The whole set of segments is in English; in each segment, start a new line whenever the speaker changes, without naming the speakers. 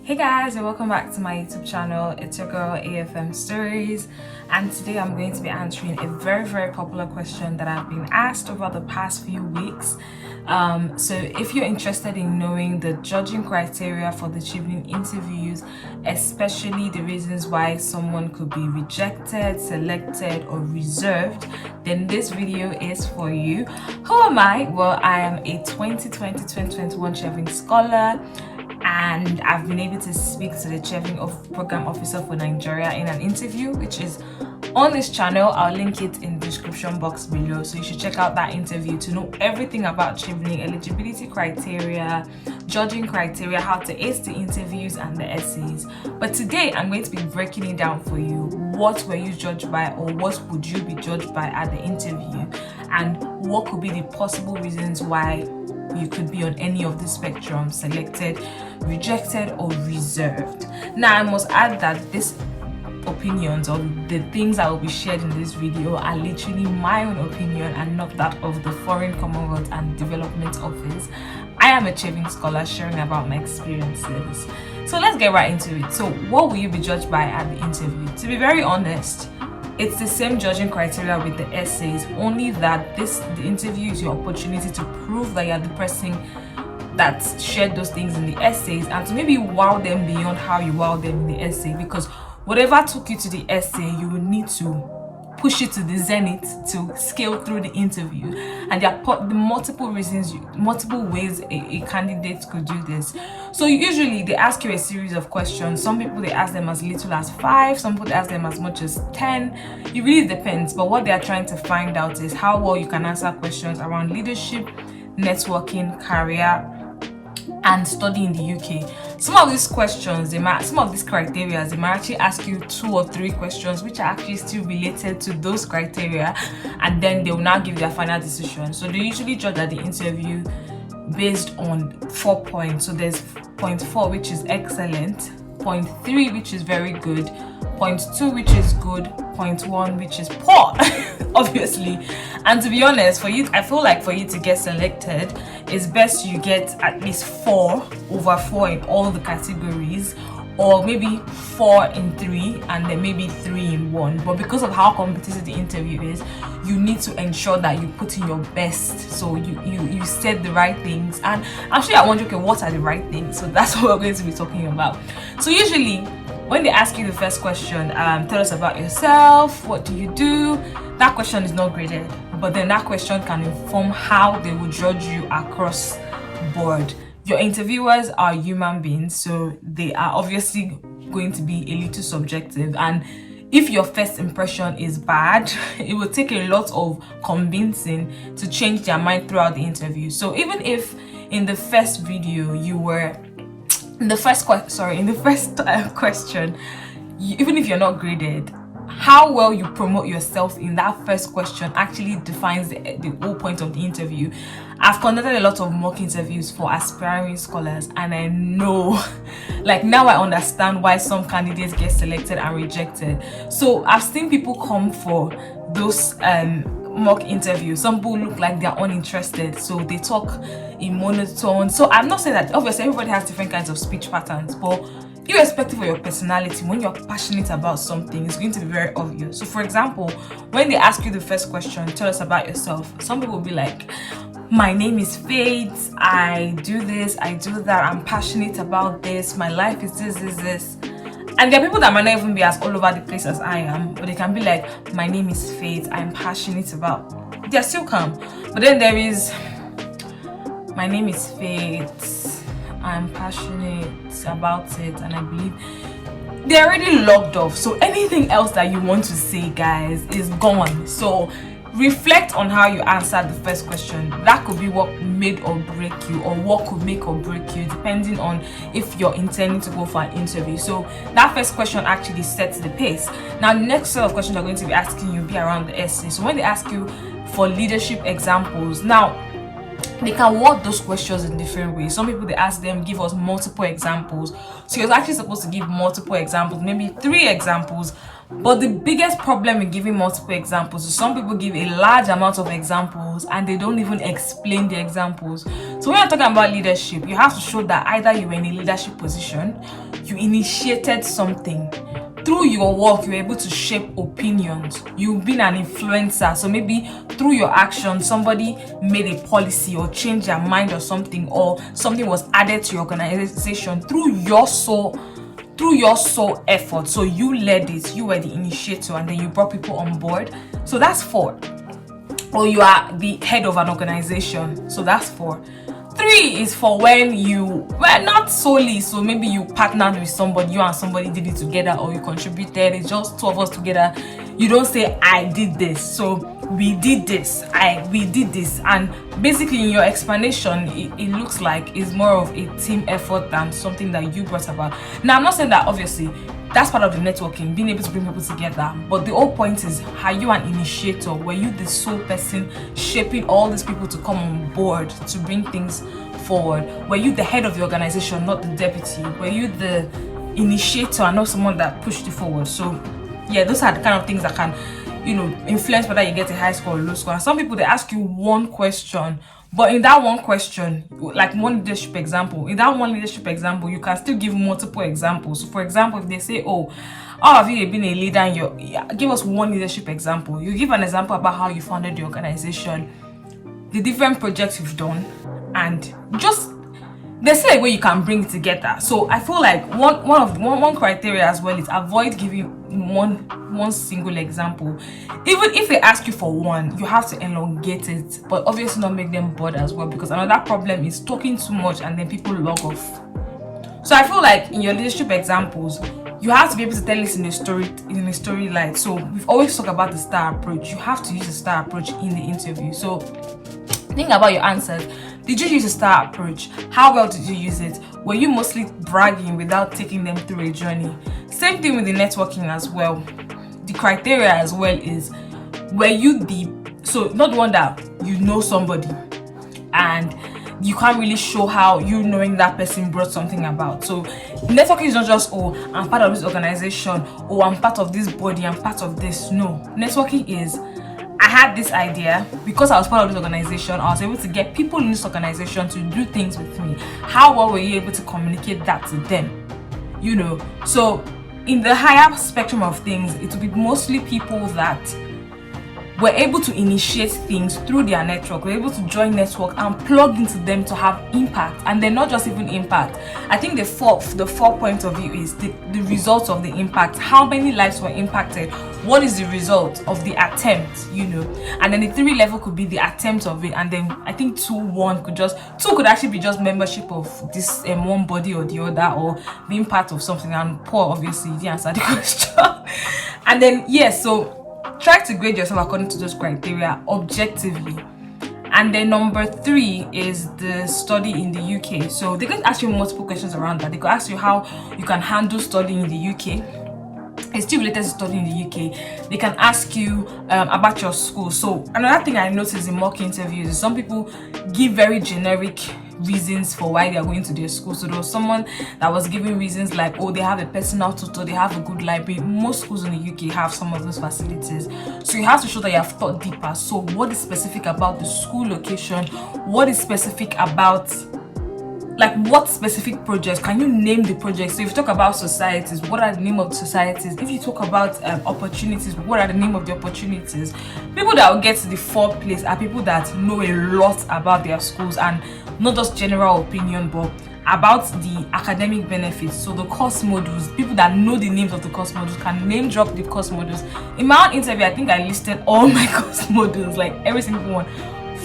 Hey guys, and welcome back to my YouTube channel. It's your girl AFM Stories, and today I'm going to be answering a very popular question that I've been asked over the past few weeks. So if you're interested in knowing the judging criteria for the Chevening interviews, especially the reasons why someone could be rejected, selected, or reserved, then this video is for you. Who am I? Well, I am a 2020-2021 Chevening scholar, and I've been able to speak to the Chevening Program Officer for Nigeria in an interview, which is on this channel. I'll link it in the description box below, so you should check out that interview to know everything about Chevening, eligibility criteria, judging criteria, how to ace the interviews and the essays. But today I'm going to be breaking it down for you. What were you judged by, or what would you be judged by at the interview, and what could be the possible reasons why you could be on any of the spectrum: selected, rejected, or reserved. Now I must add that these opinions, or the things that will be shared in this video, are literally my own opinion and not that of the Foreign Commonwealth and Development Office. I am a Chevening scholar sharing about my experiences. So let's get right into it. So what will you be judged by at the interview? To be very honest, it's the same judging criteria with the essays, only that the interview is your opportunity to prove that you're the person that shared those things in the essays, and to maybe wow them beyond how you wow them in the essay, because whatever took you to the essay, you will need to push it to the zenith to scale through the interview. And there are multiple reasons, multiple ways a candidate could do this. So usually they ask you a series of questions. Some people, they ask them as little as 5, some people they ask them as much as 10. It really depends, but what they are trying to find out is how well you can answer questions around leadership, networking, career, and study in the UK. Some of these questions, some of these criteria, they might actually ask you 2 or 3 questions which are actually still related to those criteria, and then they will now give their final decision. So they usually judge at the interview based on 4 points. So there's point 4, which is excellent, point 3, which is very good, point 2, which is good, point 1, which is poor. Obviously. And to be honest, I feel like for you to get selected, it's best you get at least 4/4 in all the categories, or maybe 4 in 3 and then maybe 3 in 1. But because of how competitive the interview is, you need to ensure that you put in your best, so you said the right things. And I'm sure you're wondering, okay, what are the right things? So that's what we're going to be talking about. So usually when they ask you the first question, tell us about yourself, what do you do, that question is not graded, but then that question can inform how they will judge you across board. Your interviewers are human beings, so they are obviously going to be a little subjective, and if your first impression is bad, it will take a lot of convincing to change their mind throughout the interview. So even if in the first video in the first question, even if you're not graded, how well you promote yourself in that first question actually defines the whole point of the interview. I've conducted a lot of mock interviews for aspiring scholars, and I know, like, now I understand why some candidates get selected and rejected. So I've seen people come for those mock interviews. Some people look like they're uninterested, so they talk in monotone. So I'm not saying that obviously everybody has different kinds of speech patterns, but irrespective of your personality, when you're passionate about something, it's going to be very obvious. So for example, when they ask you the first question, tell us about yourself, some people will be like, my name is Faith, I do this, I do that, I'm passionate about this, my life is this. And there are people that might not even be as all over the place as I am, but they can be like, my name is Faith, I'm passionate about, they're still calm. But then there is, my name is Faith, I'm passionate about it, and I believe, they're already logged off. So anything else that you want to say, guys, is gone. So reflect on how you answered the first question. That could be what made or break you, or what could make or break you, depending on if you're intending to go for an interview. So that first question actually sets the pace. Now the next set of questions they're going to be asking you be around the essay. So when they ask you for leadership examples, now they can word those questions in different ways. Some people, they ask them, give us multiple examples. So you're actually supposed to give multiple examples, maybe 3 examples. But the biggest problem in giving multiple examples is some people give a large amount of examples and they don't even explain the examples. So when you're talking about leadership, you have to show that either you were in a leadership position, you initiated something. Through your work, you're able to shape opinions. You've been an influencer. So maybe through your action, somebody made a policy or changed their mind or something was added to your organization through your sole effort. So you led it, you were the initiator, and then you brought people on board. So that's 4. Or you are the head of an organization. So that's 4. 3 is for when not solely, so maybe you partnered with somebody, you and somebody did it together, or you contributed, it's just 2 of us together. You don't say, I did this, so we did this, we did this. And basically in your explanation, it looks like it's more of a team effort than something that you brought about. Now, I'm not saying that obviously that's part of the networking, being able to bring people together. But the whole point is, are you an initiator? Were you the sole person shaping all these people to come on board to bring things forward? Were you the head of the organization, not the deputy? Were you the initiator and not someone that pushed you forward? So yeah, those are the kind of things that can, influence whether you get a high score or low score. And some people, they ask you one question, but in that one question, like one leadership example, you can still give multiple examples. So for example, if they say, oh, how have you been a leader in give us one leadership example. You give an example about how you founded the organization, the different projects you've done, and just there's still a way you can bring it together. So I feel like one criteria as well is avoid giving one single example. Even if they ask you for one, you have to elongate it, but obviously not make them bored as well, because another problem is talking too much and then people log off. So I feel like in your leadership examples, you have to be able to tell this in a storyline. So we've always talked about the star approach. You have to use the star approach in the interview. So think about your answers. Did you use a star approach? How well did you use it? Were you mostly bragging without taking them through a journey? Same thing with the networking as well. The criteria as well is, were you not the one that you know somebody and you can't really show how you knowing that person brought something about. So networking is not just, oh, I'm part of this organization, oh, I'm part of this body, I'm part of this. No, networking is, I had this idea because I was part of this organization. I was able to get people in this organization to do things with me. How well were you able to communicate that to them? So in the higher spectrum of things, it will be mostly people that were able to initiate things through their network, were able to join network and plug into them to have impact. And they're not just even impact. I think the four point of view is the results of the impact. How many lives were impacted? What is the result of the attempt, And then the 3 level could be the attempt of it. And then I think 2 could actually be just membership of this one body or the other, or being part of something. And poor, obviously, you didn't answer the question. And then, so try to grade yourself according to those criteria objectively. And then number 3 is the study in the UK. So they could ask you multiple questions around that. They could ask you how you can handle studying in the UK. It's still related to studying in the UK. They can ask you about your school. So another thing I noticed in mock interviews is some people give very generic reasons for why they are going to their school. So there was someone that was giving reasons like, oh, they have a personal tutor, they have a good library. Most schools in the UK have some of those facilities. So you have to show that you have thought deeper. So what is specific about the school location? What is specific about, what specific projects? Can you name the projects? So if you talk about societies, what are the name of the societies? If you talk about opportunities, what are the name of the opportunities? People that will get to the 4th place are people that know a lot about their schools, and not just general opinion, but about the academic benefits. So the course modules, people that know the names of the course modules can name drop the course modules. In my own interview, I think I listed all my course modules, like every single one,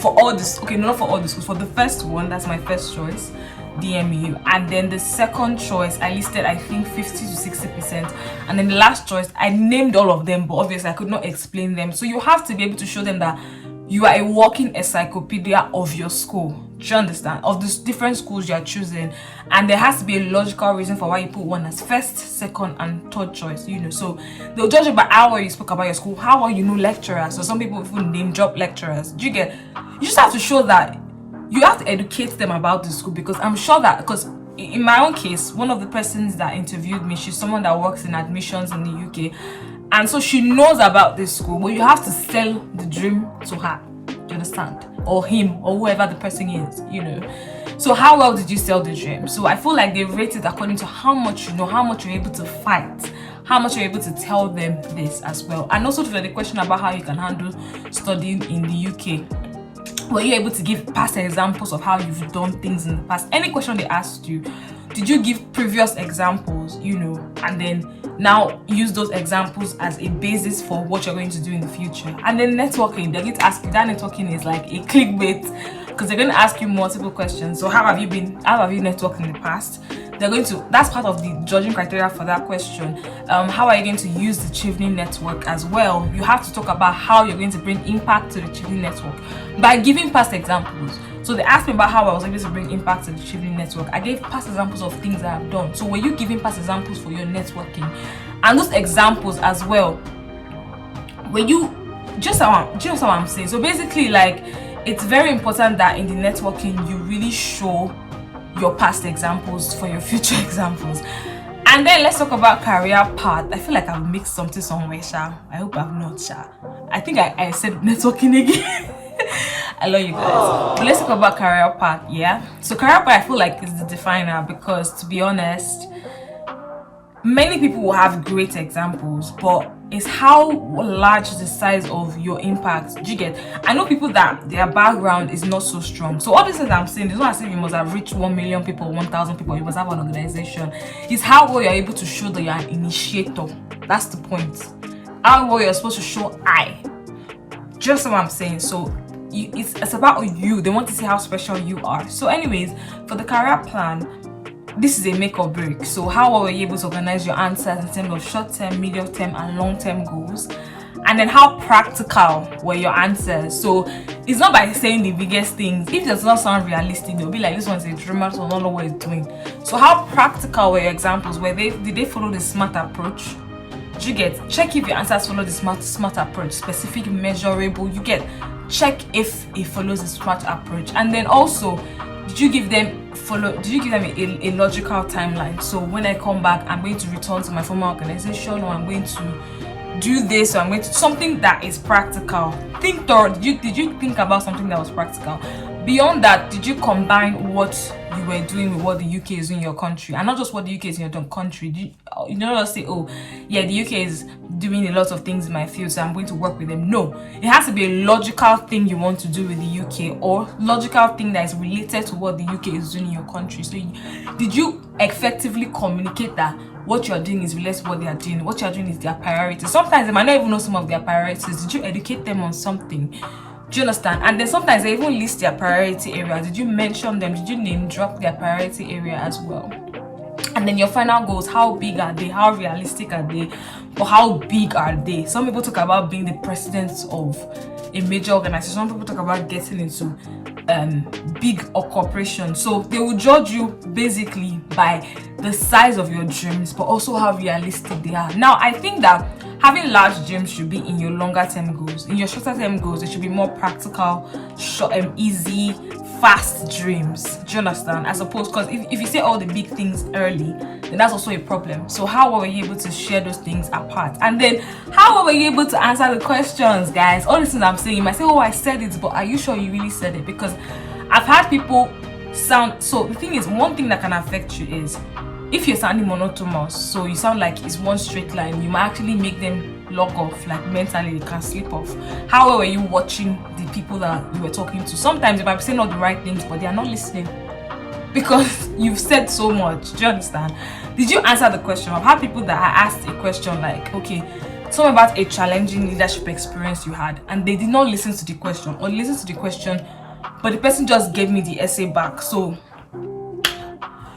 for all this. Okay, not for all the schools. For the first one, that's my first choice, DMU, and then the second choice I listed, I think 50 to 60%, and then the last choice I named all of them, but obviously I could not explain them. So you have to be able to show them that you are a walking encyclopedia of your school. Do you understand? Of the different schools you are choosing, and there has to be a logical reason for why you put one as first, second, and 3rd choice. So they'll judge you by how well you spoke about your school, how well you know lecturers. So some people even name drop lecturers. Do you get? You just have to show that you have to educate them about the school, because I'm sure that, because in my own case, one of the persons that interviewed me, she's someone that works in admissions in the UK, and so she knows about this school, but you have to sell the dream to her. Do you understand? Or him, or whoever the person is, So how well did you sell the dream? So I feel like they rate it according to how much you know, how much you're able to fight, how much you're able to tell them this as well. And also to the question about how you can handle studying in the UK, were you able to give past examples of how you've done things in the past? Any question they asked you, did you give previous examples, you know, and then now use those examples as a basis for what you're going to do in the future? And then networking, they're going to ask you, that networking is like a clickbait, because they're going to ask you multiple questions. So how have you networked in the past? They're going to, that's part of the judging criteria for that question. How are you going to use the Chevening network as well? You have to talk about how you're going to bring impact to the Chevening network by giving past examples. So they asked me about how I was able to bring impact to the Chevening network. I gave past examples of things that I've done. So were you giving past examples for your networking? And those examples as well, were you, just how I'm saying? So basically, like, it's very important that in the networking you really show your past examples for your future examples. And then let's talk about career path. I feel like I've mixed something somewhere, Sha. I hope I've not, Sha. I think I said networking again. I love you guys. But let's talk about career path, yeah? So career path, I feel like, is the definer, because to be honest, many people will have great examples, but it's how large the size of your impact. Do you get? I know people that their background is not so strong. So all this things I'm saying, it's not as if you must have reached 1 million people, 1,000 people, you must have an organization. It's how well you're able to show that you're an initiator. That's the point. How well you're supposed to show just what I'm saying. So it's about you. They want to see how special you are. So anyways, for the career plan, this is a make or break. So how well were you able to organize your answers in terms of short-term, medium-term, and long-term goals? And then how practical were your answers? So it's not by saying the biggest things. If it does not sound realistic, they'll be like, this one's a dreamer, so I don't know what it's doing. So how practical were your examples? Did they follow the SMART approach? Did you get? Check if your answers follow the SMART approach. Specific, measurable. You get? Check if it follows the SMART approach. And then also, did you give them a logical timeline? So when I come back, I'm going to return to my former organization, or I'm going to do this, or I'm going to something that is practical. Think thorough. Did you think about something that was practical? Beyond that, did you combine what you were doing with what the UK is doing in your country, and not just what the UK is in your country? You don't just say, oh yeah, the UK is doing a lot of things in my field, so I'm going to work with them. No, it has to be a logical thing you want to do with the UK, or logical thing that is related to what the UK is doing in your country. So did you effectively communicate that what you're doing is related to what they are doing? What you're doing is their priorities. Sometimes they might not even know some of their priorities. Did you educate them on something? Do you understand? And then sometimes they even list their priority area. Did you mention them? Did you name drop their priority area as well? And then your final goals, how big are they? How realistic are they? Or how big are they? Some people talk about being the president of a major organization. Some people talk about getting into big or corporation. So they will judge you basically by the size of your dreams, but also how realistic they are. Now, I think that having large dreams should be in your longer term goals. In your shorter term goals, it should be more practical, short, easy, fast dreams. Do you understand? As opposed, because if you say all the big things early, then that's also a problem. So how were you able to share those things apart? And then how were you able to answer the questions, guys? All these things I'm saying, you might say, oh, I said it, but are you sure you really said it? Because I've had people sound, so the thing is, one thing that can affect you is if you're sounding monotonous, so you sound like it's one straight line, you might actually make them log off, like mentally they can slip off. How well were you watching the people that you were talking to? Sometimes you might be saying all the right things, but they are not listening because you've said so much. Do you understand? Did you answer the question? I've had people that I asked a question like, okay, tell me about a challenging leadership experience you had, and they did not listen to the question, or listen to the question, but the person just gave me the essay back. So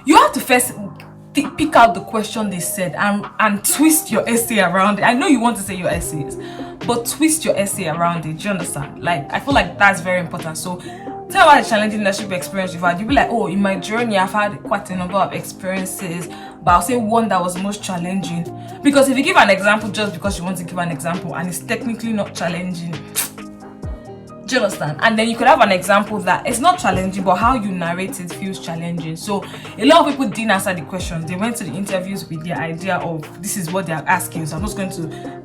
you have to first pick out the question they said and twist your essay around it. I know you want to say your essays, but twist your essay around it. Do you understand? Like, I feel like that's very important. So tell about the challenging leadership experience you've had. You'll be like, oh, in my journey I've had quite a number of experiences, but I'll say one that was most challenging. Because if you give an example just because you want to give an example and it's technically not challenging, do you understand? And then you could have an example that it's not challenging, but how you narrate it feels challenging. So a lot of people didn't answer the questions. They went to the interviews with the idea of this is what they are asking, so I'm just going to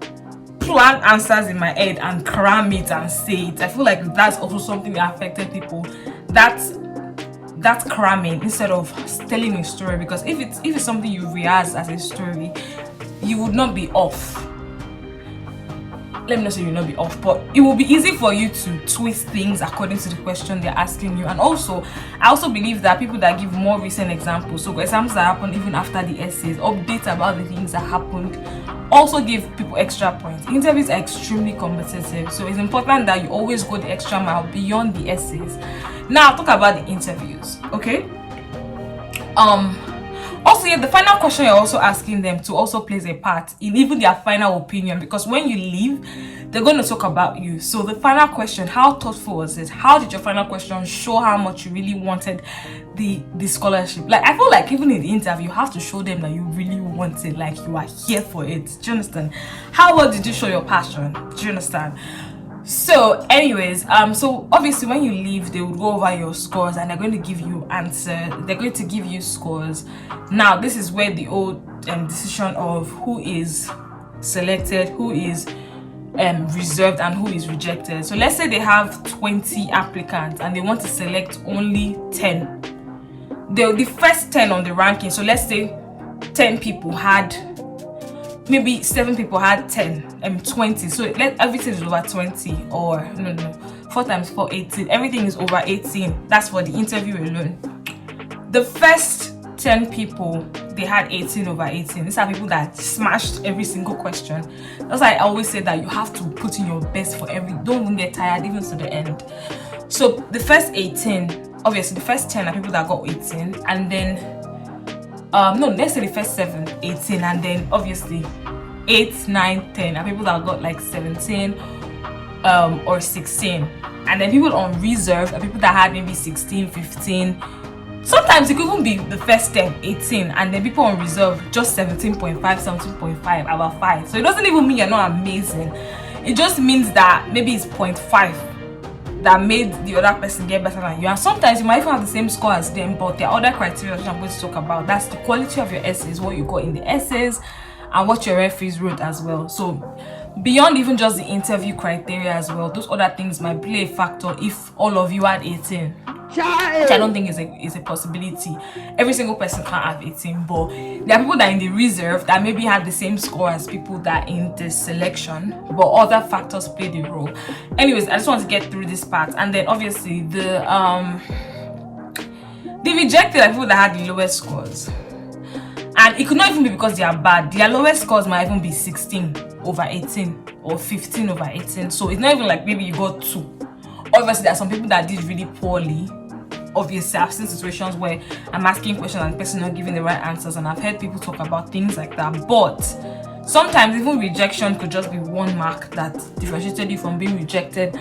plan answers in my head and cram it and say it. I feel like that's also something that affected people. That that cramming instead of telling a story, because if it's something you rehearse as a story, you would not be off. Let me not say you'll not be off, but it will be easy for you to twist things according to the question they're asking you. And also, I also believe that people that give more recent examples, so examples that happened even after the essays, updates about the things that happened, also give people extra points. Interviews are extremely competitive, so it's important that you always go the extra mile beyond the essays. Now, I'll talk about the interviews, okay? Also, yeah, the final question you're also asking them to also plays a part in even their final opinion, because when you leave, they're going to talk about you. So the final question, how thoughtful was it? How did your final question show how much you really wanted the scholarship? Like, I feel like even in the interview, you have to show them that you really want it, like you are here for it. Do you understand? How well did you show your passion? Do you understand? So anyways, so obviously when you leave, they will go over your scores and they're going to give you they're going to give you scores. Now this is where the old decision of who is selected, who is reserved, and who is rejected. So let's say they have 20 applicants and they want to select only 10. The first 10 on the ranking, so let's say 10 people had, maybe 7 people had 20, so everything is over 20, or no, 4 times 4, 18, everything is over 18. That's for the interview alone. The first 10 people, they had 18 over 18. These are people that smashed every single question. That's why I always say that you have to put in your best for don't even get tired even to the end. So the first 18, obviously the first 10 are people that got 18, and then no, let's say the first 7, 18, and then obviously 8, 9, 10 are people that got like 17 or 16, and then people on reserve are people that had maybe 16, 15. Sometimes it could even be the first 10, 18, and then people on reserve just 17.5, 17.5, about 5. So it doesn't even mean you're not amazing. It just means that maybe it's 0.5 that made the other person get better than you. And sometimes you might even have the same score as them, but there are other criteria which I'm going to talk about. That's the quality of your essays, what you got in the essays, and what your referees wrote as well. So beyond even just the interview criteria as well, those other things might play a factor if all of you had 18. Which I don't think is a possibility. Every single person can't have 18, but there are people that are in the reserve that maybe had the same score as people that are in the selection, but other factors play the role. Anyways, I just want to get through this part, and then obviously the rejected are people that had the lowest scores, and it could not even be because they are bad. Their lowest scores might even be 16 over 18 or 15 over 18. So it's not even like maybe you got 2. Obviously, there are some people that did really poorly. Obviously, I've seen situations where I'm asking questions and the person not giving the right answers, and I've heard people talk about things like that. But sometimes even rejection could just be one mark that differentiated you from being rejected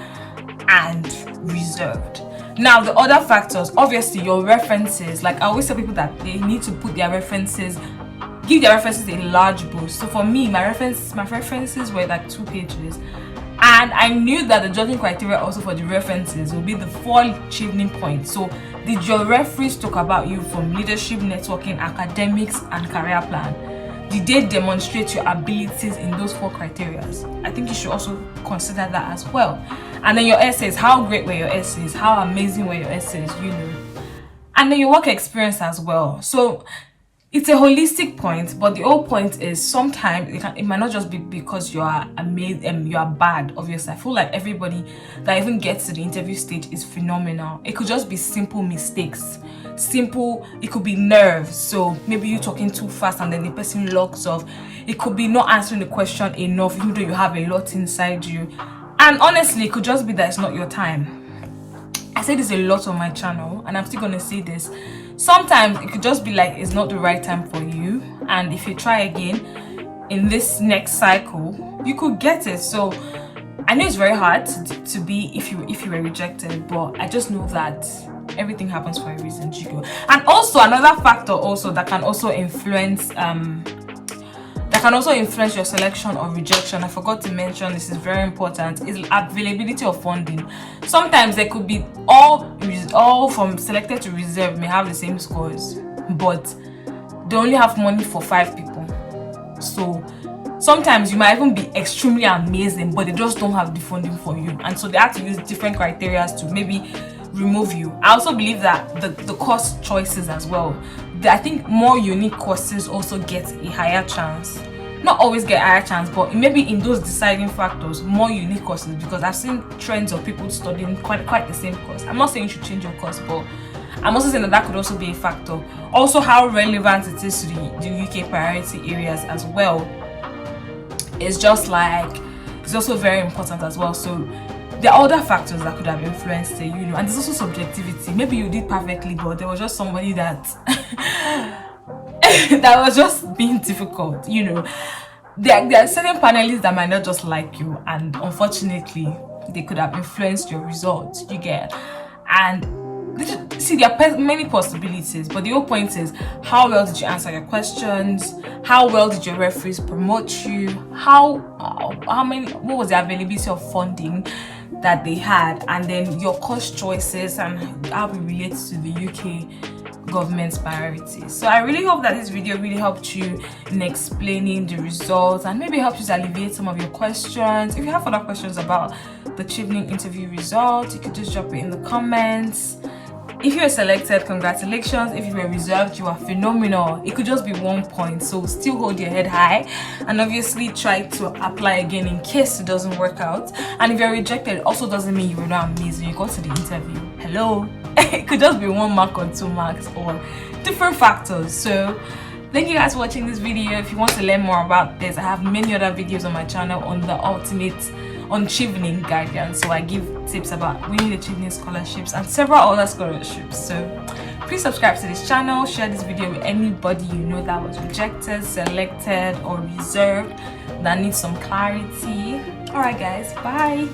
and reserved. Now, the other factors, obviously your references. Like I always tell people that they need to put their references, give their references a large boost. So for me, my references were like 2 pages. And I knew that the judging criteria also for the references will be the 4 Chevening points. So did your referees talk about you from leadership, networking, academics, and career plan? Did they demonstrate your abilities in those 4 criteria? I think you should also consider that as well. And then your essays, how great were your essays? How amazing were your essays, And then your work experience as well. So it's a holistic point, but the whole point is sometimes it might not just be because you are amazing, you are bad. Obviously, I feel like everybody that even gets to the interview stage is phenomenal. It could just be simple mistakes. It could be nerves. So maybe you talking too fast and then the person logs off. It could be not answering the question enough, even though you have a lot inside you. And honestly, it could just be that it's not your time. I say this a lot on my channel, and I'm still gonna say this. Sometimes it could just be like it's not the right time for you, and if you try again in this next cycle, you could get it. So I know it's very hard to be if you were rejected, but I just know that everything happens for a reason, Chico. And also another factor also that can also influence your selection or rejection, I forgot to mention, this is very important, is availability of funding. Sometimes there could be all from selected to reserved may have the same scores, but they only have money for 5 people. So sometimes you might even be extremely amazing, but they just don't have the funding for you, and so they have to use different criteria to maybe remove you. I also believe that the course choices as well, I think more unique courses also get a higher chance. Not always get a higher chance, but maybe in those deciding factors, more unique courses, because I've seen trends of people studying quite the same course. I'm not saying you should change your course, but I'm also saying that could also be a factor. Also, how relevant it is to the UK priority areas as well. It's just like, it's also very important as well. So there are other factors that could have influenced it, and there's also subjectivity. Maybe you did perfectly, but there was just somebody that that was just being difficult. There are certain panelists that might not just like you, and unfortunately they could have influenced your results. You get. And see, there are many possibilities, but the whole point is, how well did you answer your questions? How well did your referees promote you? What was the availability of funding that they had? And then your course choices and how it relates to the UK government's priorities. So I really hope that this video really helped you in explaining the results, and maybe helped you to alleviate some of your questions. If you have further questions about the Chevening interview results, you could just drop it in the comments. If you were selected, congratulations. If you were reserved, you are phenomenal. It could just be 1 point, so still hold your head high, and obviously try to apply again in case it doesn't work out. And if you're rejected, it also doesn't mean you were not amazing. You got to the interview. Hello. It could just be 1 mark or 2 marks, or different factors. So thank you guys for watching this video. If you want to learn more about this, I have many other videos on my channel on Chevening guidance. So I give tips about winning the Chevening scholarships and several other scholarships. So please subscribe to this channel, share this video with anybody you know that was rejected, selected, or reserved, that needs some clarity. Alright guys, bye.